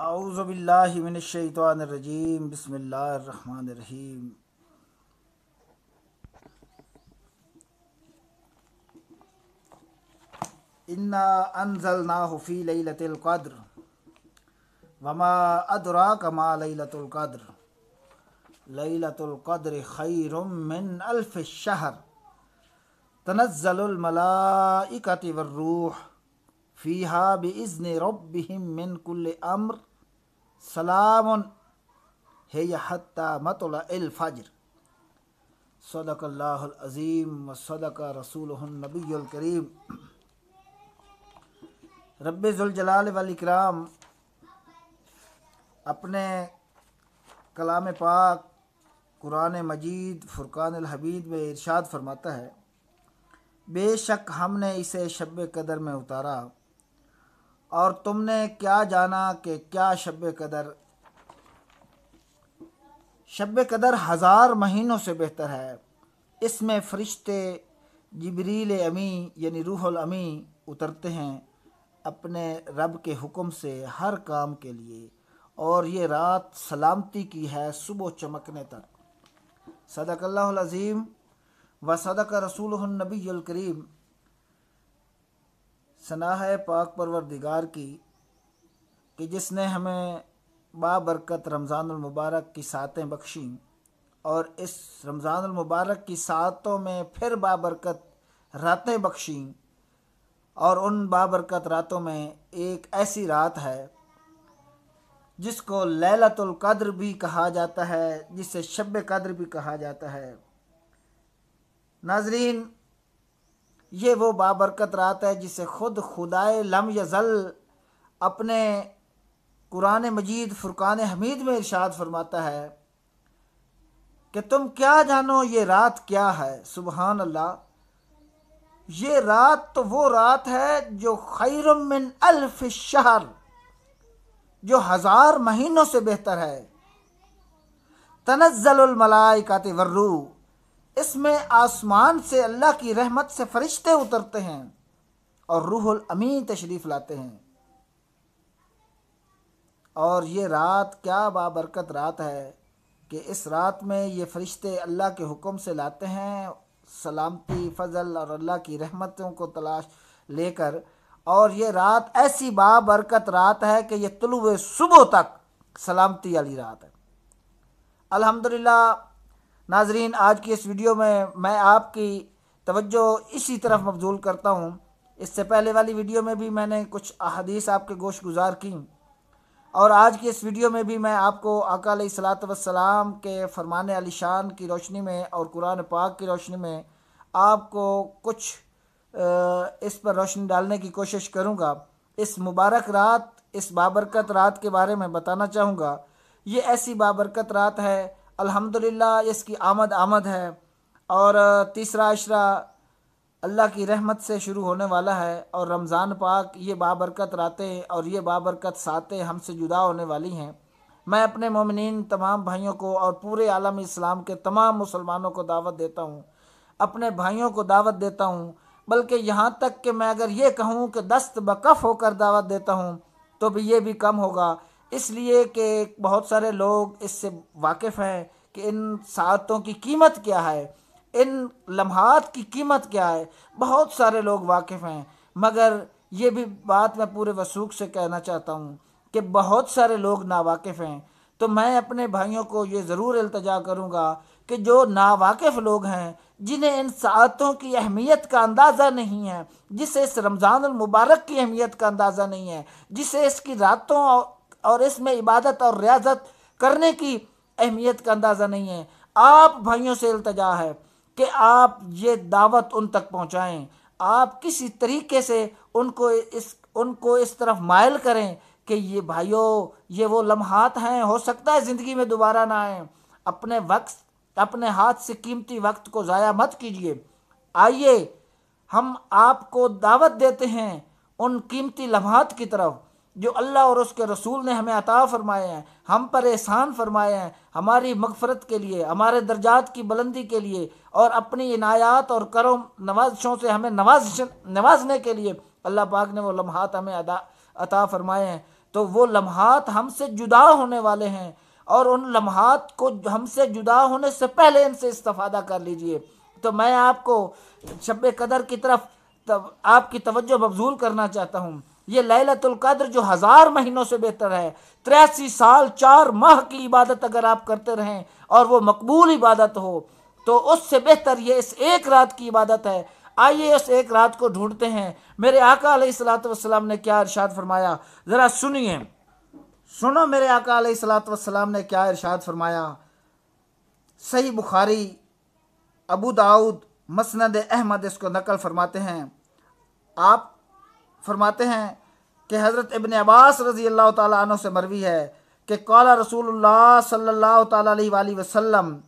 औज़ु बिल्लाहि मिनश शैतानिर रजीम बिस्मिल्लाहिर रहमानिर रहीम। इन्ना अंज़लनाहु फ़ी लैलतिल क़द्र वमा अदराका मा लैलतुल क़द्र लैलतुल क़द्रि खैरुम मिन अल्फ़ि शहर तनज़्ज़लुल मलाइकतु वर्रूह फ़ीहा बिइज़्नि रब्बिहिम मिन कुल्लि अम्र सलामुन हिय हत्ता मतलइल फ़ज्र। सदक़ल्लाहुल अज़ीम व सदक़ रसूलुहुन नबियुल करीम। रब्बे ज़ुल जलाल वल इकराम अपने कलाम पाक कुरान मजीद फ़ुरक़ानुल हमीद में इरशाद फरमाता है, बेशक हमने इसे शब कदर में उतारा और तुमने क्या जाना कि क्या शब कदर। शब कदर 1000 महीनों से बेहतर है। इसमें फ़रिश्ते जिब्रील अमी यानी रूहुल अमी उतरते हैं अपने रब के हुक्म से हर काम के लिए, और ये रात सलामती की है सुबह चमकने तक। सदक़ल्लाहुल अज़ीम व सदक़ रसूलुहुन नबियुल करीम। सना है पाक परवरदिगार की कि जिसने हमें बाबरकत रमज़ानुल मुबारक की सातें बख्शी, और इस रमज़ानुल मुबारक की सातों में फिर बाबरकत रातें बख्शी, और उन बाबरकत रातों में एक ऐसी रात है जिसको लैलतुल क़द्र भी कहा जाता है, जिसे शब कद्र भी कहा जाता है। नाज़रीन, ये वो बाबरकत रात है जिसे खुद खुदाए लम यज़ल अपने कुरान मजीद फ़ुरक़ान हमीद में इरशाद फरमाता है कि तुम क्या जानो ये रात क्या है। सुबहान अल्लाह, ये रात तो वो रात है जो खैरुम मिन अल्फ़ शहर, जो 1000 महीनों से बेहतर है। तनज़्ज़लुल मलाइकतु वर्रूह, इसमें आसमान से अल्लाह की रहमत से फरिश्ते उतरते हैं और रूहुल अमीन तशरीफ़ लाते हैं। और ये रात क्या बाबरकत रात है कि इस रात में ये फरिश्ते अल्लाह के हुक्म से लाते हैं सलामती, फ़ज़ल और अल्लाह की रहमतों को तलाश लेकर। और ये रात ऐसी बाबरकत रात है कि ये तुलुए सुबह तक सलामती वाली रात है। अल्हम्दुलिल्लाह नाजरीन, आज की इस वीडियो में मैं आपकी तवज्जो इसी तरफ मबजूल करता हूँ। इससे पहले वाली वीडियो में भी मैंने कुछ अहादीस आपके गोश गुजार की, और आज की इस वीडियो में भी मैं आपको आका अलैहिस्सलातु वस्सलाम के फ़रमान अलीशान की रोशनी में और कुरान पाक की रोशनी में आपको कुछ इस पर रोशनी डालने की कोशिश करूँगा। इस मुबारक रात, इस बाबरकत रात के बारे में बताना चाहूँगा। ये ऐसी बाबरकत रात है, अल्हम्दुलिल्लाह इसकी आमद है, और तीसरा अशरा अल्लाह की रहमत से शुरू होने वाला है, और रमज़ान पाक ये बाबरकत रातें और ये बाबरकत सातें हमसे जुदा होने वाली हैं। मैं अपने मोमिनीन तमाम भाइयों को और पूरे आलम इस्लाम के तमाम मुसलमानों को दावत देता हूँ, अपने भाइयों को दावत देता हूँ, बल्कि यहाँ तक कि मैं अगर ये कहूँ कि दस्त बकफ़ होकर दावत देता हूँ तो भी ये भी कम होगा, इसलिए कि बहुत सारे लोग इससे वाकिफ़ हैं कि इन सातों की कीमत क्या है, इन लम्हात की कीमत क्या है। बहुत सारे लोग वाकिफ़ हैं, मगर ये भी बात मैं पूरे वसूख से कहना चाहता हूँ कि बहुत सारे लोग नावाकिफ़ हैं। तो मैं अपने भाइयों को ये ज़रूर इल्तिजा करूँगा कि जो नावाकिफ़ लोग हैं, जिन्हें इन सातों की अहमियत का अंदाज़ा नहीं है, जिसे इस रमज़ानुल मुबारक की अहमियत का अंदाज़ा नहीं है, जिसे इसकी रातों और इसमें इबादत और रियाजत करने की अहमियत का अंदाज़ा नहीं है, आप भाइयों से इल्तिजा है कि आप ये दावत उन तक पहुँचाएँ। आप किसी तरीके से उनको इस तरफ मायल करें कि ये भाइयों, ये वो लम्हात हैं, हो सकता है ज़िंदगी में दोबारा ना आए। अपने वक्त, अपने हाथ से कीमती वक्त को ज़ाया मत कीजिए। आइए हम आपको दावत देते हैं उन कीमती लम्हात की तरफ जो अल्लाह और उसके रसूल ने हमें अता फ़रमाए हैं, हम पर एहसान फरमाए हैं, हमारी मग़फ़रत के लिए, हमारे दर्जात की बुलंदी के लिए, और अपनी इनायात और करम नवाज़शों से हमें नवाजने के लिए अल्लाह पाक ने वो लम्हात हमें अता फ़रमाए हैं। तो वो लम्हात हमसे जुदा होने वाले हैं, और उन लम्हात को हमसे जुदा होने से पहले इनसे इस्तिफादा कर लीजिए। तो मैं आपको शब कदर की तरफ तब आपकी तवज्जो मबजूल करना चाहता हूँ। ये लैलतुल कद्र जो 1000 महीनों से बेहतर है, 83 साल 4 माह की इबादत अगर आप करते रहें और वो मकबूल इबादत हो, तो उससे बेहतर ये इस एक रात की इबादत है। आइए उस एक रात को ढूंढते हैं। मेरे आका अलैहिस्सलातु वस्सलाम ने क्या इरशाद फरमाया, ज़रा सुनिए, सुनो मेरे आका अलैहिस्सलातु वस्सलाम ने क्या इरशाद फरमाया। सही बुखारी, अबू दाऊद, मसनद अहमद इसको नकल फरमाते हैं। आप फरमाते हैं कि हज़रत इब्न अब्बास रज़ी अल्लाह ताला अन्हु से मरवी है कि क़ाला रसूलुल्लाह सल्लल्लाहु ताला अलैहि वसल्लम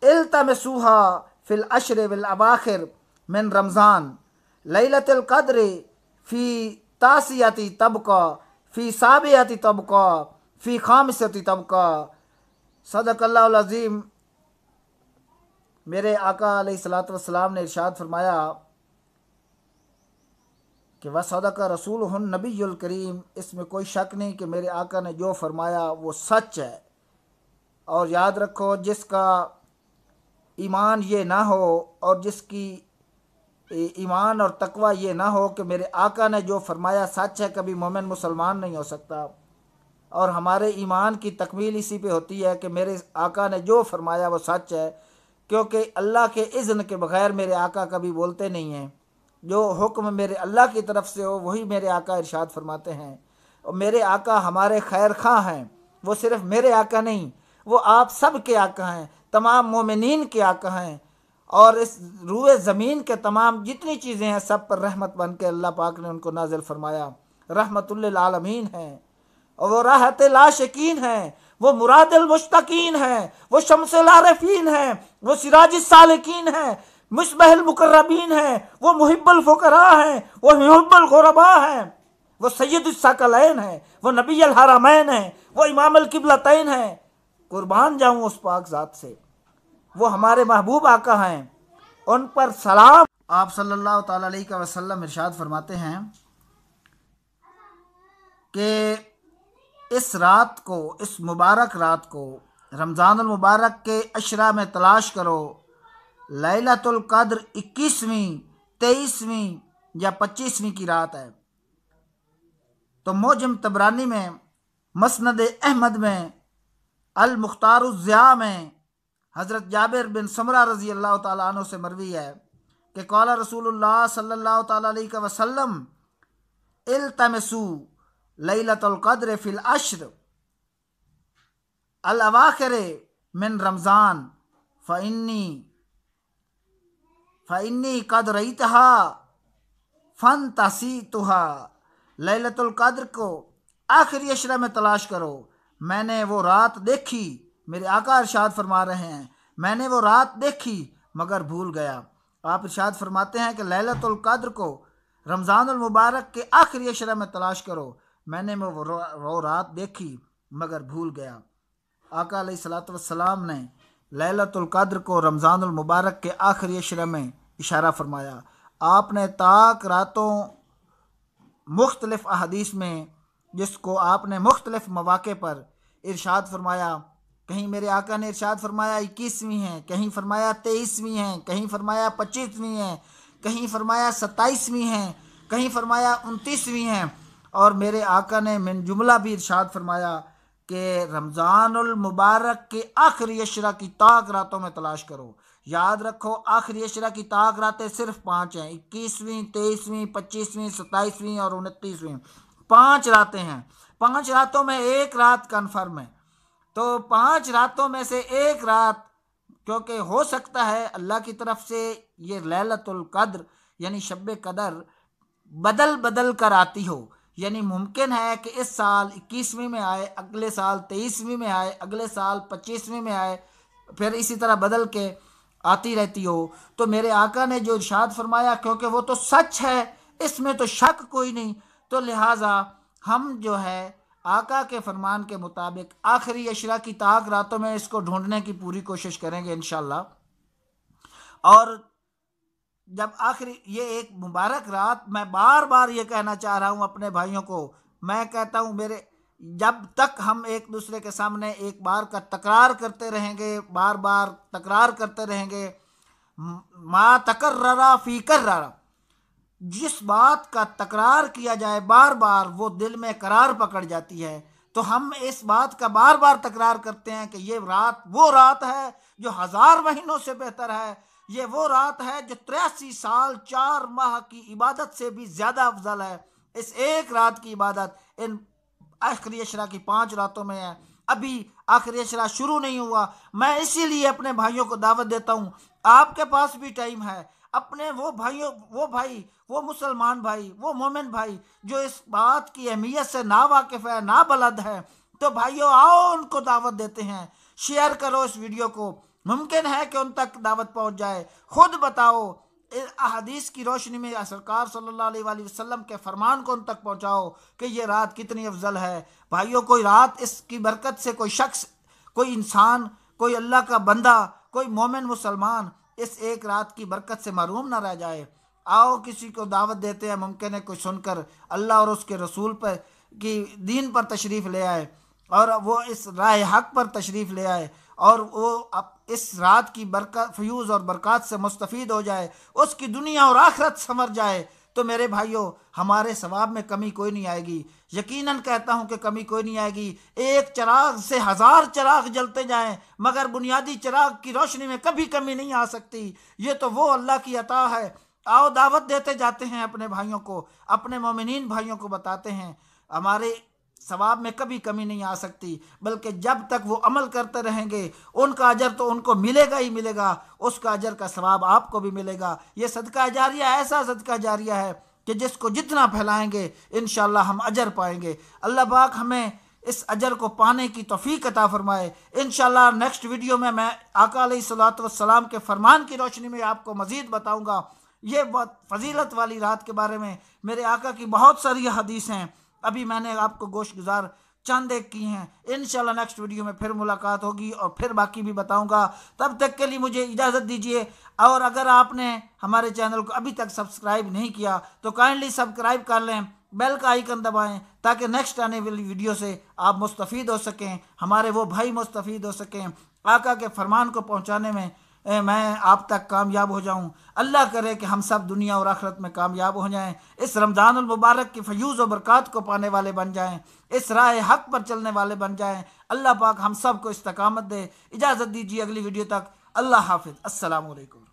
इल्तमसूहा फिल अश्र विल अवाखिर मिन रमज़ान लैलतुल क़द्र फ़ी तासियती तबका फ़ी साबियती तबका फ़ी खामिसती तबका। सदक़ल्लाहुल अज़ीम। मेरे आका अलैहिस्सलातु वस्सलाम ने इरशाद फरमाया कि वह सदका रसूलुहुन नबियुल करीम, इसमें कोई शक नहीं कि मेरे आका ने जो फरमाया वो सच है। और याद रखो, जिसका ईमान ये ना हो और जिसकी ईमान और तकवा ये ना हो कि मेरे आका ने जो फरमाया सच है, कभी मोमिन मुसलमान नहीं हो सकता। और हमारे ईमान की तकमील इसी पे होती है कि मेरे आका ने जो फरमाया वो सच है, क्योंकि अल्लाह के इज़्न के बग़ैर मेरे आका कभी बोलते नहीं हैं। जो हुक्म मेरे अल्लाह की तरफ से हो वही मेरे आका इरशाद फरमाते हैं। और मेरे आका हमारे खैर खां हैं। वो सिर्फ़ मेरे आका नहीं, वो आप सब के आका हैं, तमाम मोमिनीन के आका हैं। और इस रूए ज़मीन के तमाम जितनी चीज़ें हैं सब पर रहमत बन के अल्लाह पाक ने उनको नाजिल फरमाया। रहमतुल लिल आलमीन हैं, और वो राहत लाशिकीन हैं, वो मुरादिल मुश्तकीन हैं, वो शम्सिल आरिफीन हैं, वो सिराजिस सालिकीन हैं, मुशबहिल मुकर्रबीन हैं, वो मुहिब्बुल फुकरा हैं, वो मुहिब्बुल गुरबा हैं, वो सैयदुस सकलैन हैं, वो नबीयुल हरमैन हैं, वो इमामुल किबलतैन हैं। कुर्बान जाऊँ उस पाक ज़ात से, वो हमारे महबूब आका हैं, उन पर सलाम। आप सल्लल्लाहु ताला अलैहि वसल्लम इरशाद फरमाते हैं कि इस रात को, इस मुबारक रात को, रमज़ानुल मुबारक के अशरा में तलाश करो। लैलतुल कद्र 21वीं, 23वीं या 25वीं की रात है। तो मोजम तबरानी में, मसनद अहमद में, अल मुख्तारुज़्ज़िया में हज़रत जाबिर बिन समरा रज़ी अल्लाह ताला अन्हु से मरवी है कि क़ाला रसूलुल्लाह सल्लल्लाहु ताला अलैहि वसल्लम इल्तमसू लैलतुल क़द्र फ़िल अश्र अल अवाखिर मिन रमज़ान फ़इन्नी क़द रअयतहा फ़न्तसीतुहा। लैलतुल क़द्र को आखिरी अशरा में तलाश करो, मैंने वो रात देखी। मेरे आका इरशाद फरमा रहे हैं, मैंने वो रात देखी मगर भूल गया। आप इरशाद फरमाते हैं कि लैलतुल क़द्र को रमज़ानुल मुबारक के आखिरी अशरा में तलाश करो, मैंने वो रात देखी मगर भूल गया। आका अलैहिस्सलातु वस्सलाम ने लैलतुल क़द्र को रमज़ानुल मुबारक के आखिरी अशरा में इशारा फरमाया। आपने ताक रातों मुख्तलिफ़ अहदीस में, जिसको आपने मुख्तलिफ़ मौक़े पर इरशाद फरमाया, कहीं मेरे आका ने इरशाद फरमाया 21वीं है, कहीं फरमाया 23वीं है, कहीं फरमाया 25वीं है, कहीं फरमाया 27वीं है, कहीं फरमाया 29वीं है। और मेरे आका ने मिन जुमला भी इरशाद फरमाया कि रमज़ानुल मुबारक के आखिरी अशरा की ताक रातों में तलाश करो। याद रखो, आखिरी अशरा की ताक रातें सिर्फ 5 हैं, 21वीं, 23वीं, 25वीं, 27वीं और 29वीं। 5 रातें हैं। 5 रातों में एक रात कन्फर्म है। तो 5 रातों में से एक रात, क्योंकि हो सकता है अल्लाह की तरफ से ये लैलतुल कद्र यानी शब कदर बदल बदल कर आती हो। यानी मुमकिन है कि इस साल 21वीं में आए, अगले साल 23वीं में आए, अगले साल 25वीं में आए, फिर इसी तरह बदल के आती रहती हो। तो मेरे आका ने जो इरशाद फरमाया, क्योंकि वो तो सच है, इसमें तो शक कोई नहीं, तो लिहाजा हम जो है आका के फरमान के मुताबिक आखिरी अशरा की ताक रातों में इसको ढूंढने की पूरी कोशिश करेंगे इंशाअल्लाह। और जब आखिरी ये एक मुबारक रात, मैं बार बार ये कहना चाह रहा हूँ अपने भाइयों को, मैं कहता हूँ मेरे, जब तक हम एक दूसरे के सामने एक बार का तकरार करते रहेंगे, बार बार तकरार करते रहेंगे, मा तकर्ररा फी कर्ररा, जिस बात का तकरार किया जाए बार बार वो दिल में करार पकड़ जाती है। तो हम इस बात का बार बार तकरार करते हैं कि ये रात वो रात है जो 1000 महीनों से बेहतर है, ये वो रात है जो 83 साल 4 माह की इबादत से भी ज्यादा अफजल है। इस एक रात की इबादत इन आखिरी अशरा की 5 रातों में है। अभी आखिरी अशरा शुरू नहीं हुआ। मैं इसीलिए अपने भाइयों को दावत देता हूँ, आपके पास भी टाइम है, अपने वो भाइयों, वो भाई, वो मुसलमान भाई, वो मोमिन भाई जो इस बात की अहमियत से ना वाकिफ है, ना बलद है, तो भाइयों आओ उनको दावत देते हैं। शेयर करो इस वीडियो को, मुमकिन है कि उन तक दावत पहुंच जाए। खुद बताओ, अहदीस की रोशनी में सरकार सल्लल्लाहु अलैहि वसल्लम के फरमान को उन तक पहुंचाओ कि ये रात कितनी अफजल है। भाइयों, कोई रात इसकी बरकत से कोई शख्स, कोई इंसान, कोई अल्लाह का बंदा, कोई मोमिन मुसलमान इस एक रात की बरकत से महरूम ना रह जाए। आओ किसी को दावत देते हैं, मुमकिन है कोई सुनकर अल्लाह और उसके रसूल पर की दीन पर तशरीफ़ ले आए और वो इस राह हक पर तशरीफ़ ले आए और वो अब इस रात की बरकत, फ्यूज़ और बरक़ात से मुस्तफ़ीद हो जाए, उसकी दुनिया और आखिरत संवर जाए। तो मेरे भाइयों, हमारे सवाब में कमी कोई नहीं आएगी। यकीनन कहता हूँ कि कमी कोई नहीं आएगी। एक चिराग से 1000 चिराग जलते जाएं, मगर बुनियादी चिराग की रोशनी में कभी कमी नहीं आ सकती। ये तो वो अल्लाह की अता है। आओ दावत देते जाते हैं अपने भाइयों को, अपने मोमिनीन भाइयों को बताते हैं, हमारे सवाब में कभी कमी नहीं आ सकती, बल्कि जब तक वो अमल करते रहेंगे उनका अजर तो उनको मिलेगा ही मिलेगा, उसका अजर का सवाब आपको भी मिलेगा। ये सदका जारिया ऐसा सदका जारिया है कि जिसको जितना फैलाएंगे इंशाअल्लाह हम अजर पाएंगे। अल्लाह पाक हमें इस अजर को पाने की तौफीक अता फरमाए। इंशाअल्लाह नेक्स्ट वीडियो में मैं आका अलैहिस्सलातु वस्सलाम के फरमान की रोशनी में आपको मज़ीद बताऊँगा। ये बहुत फजीलत वाली रात के बारे में मेरे आका की बहुत सारी हदीस हैं, अभी मैंने आपको गोश गुजार चंद एक की हैं। इंशाल्लाह नेक्स्ट वीडियो में फिर मुलाकात होगी और फिर बाकी भी बताऊंगा। तब तक के लिए मुझे इजाज़त दीजिए। और अगर आपने हमारे चैनल को अभी तक सब्सक्राइब नहीं किया तो काइंडली सब्सक्राइब कर लें, बेल का आइकन दबाएं ताकि नेक्स्ट आने वाली वीडियो से आप मुस्तफ़ीद हो सकें, हमारे वो भाई मुस्तफ़ीद हो सकें। आका के फरमान को पहुँचाने में मैं आप तक कामयाब हो जाऊं। अल्लाह करे कि हम सब दुनिया और आखिरत में कामयाब हो जाएं, इस रमज़ानुल मुबारक की फ़यूज़ और बरक़ात को पाने वाले बन जाएं, इस राह हक पर चलने वाले बन जाएं। अल्लाह पाक हम सब को इस्तकामत दे। इजाज़त दीजिए अगली वीडियो तक। अल्लाह हाफिज़। अस्सलामु अलैकुम।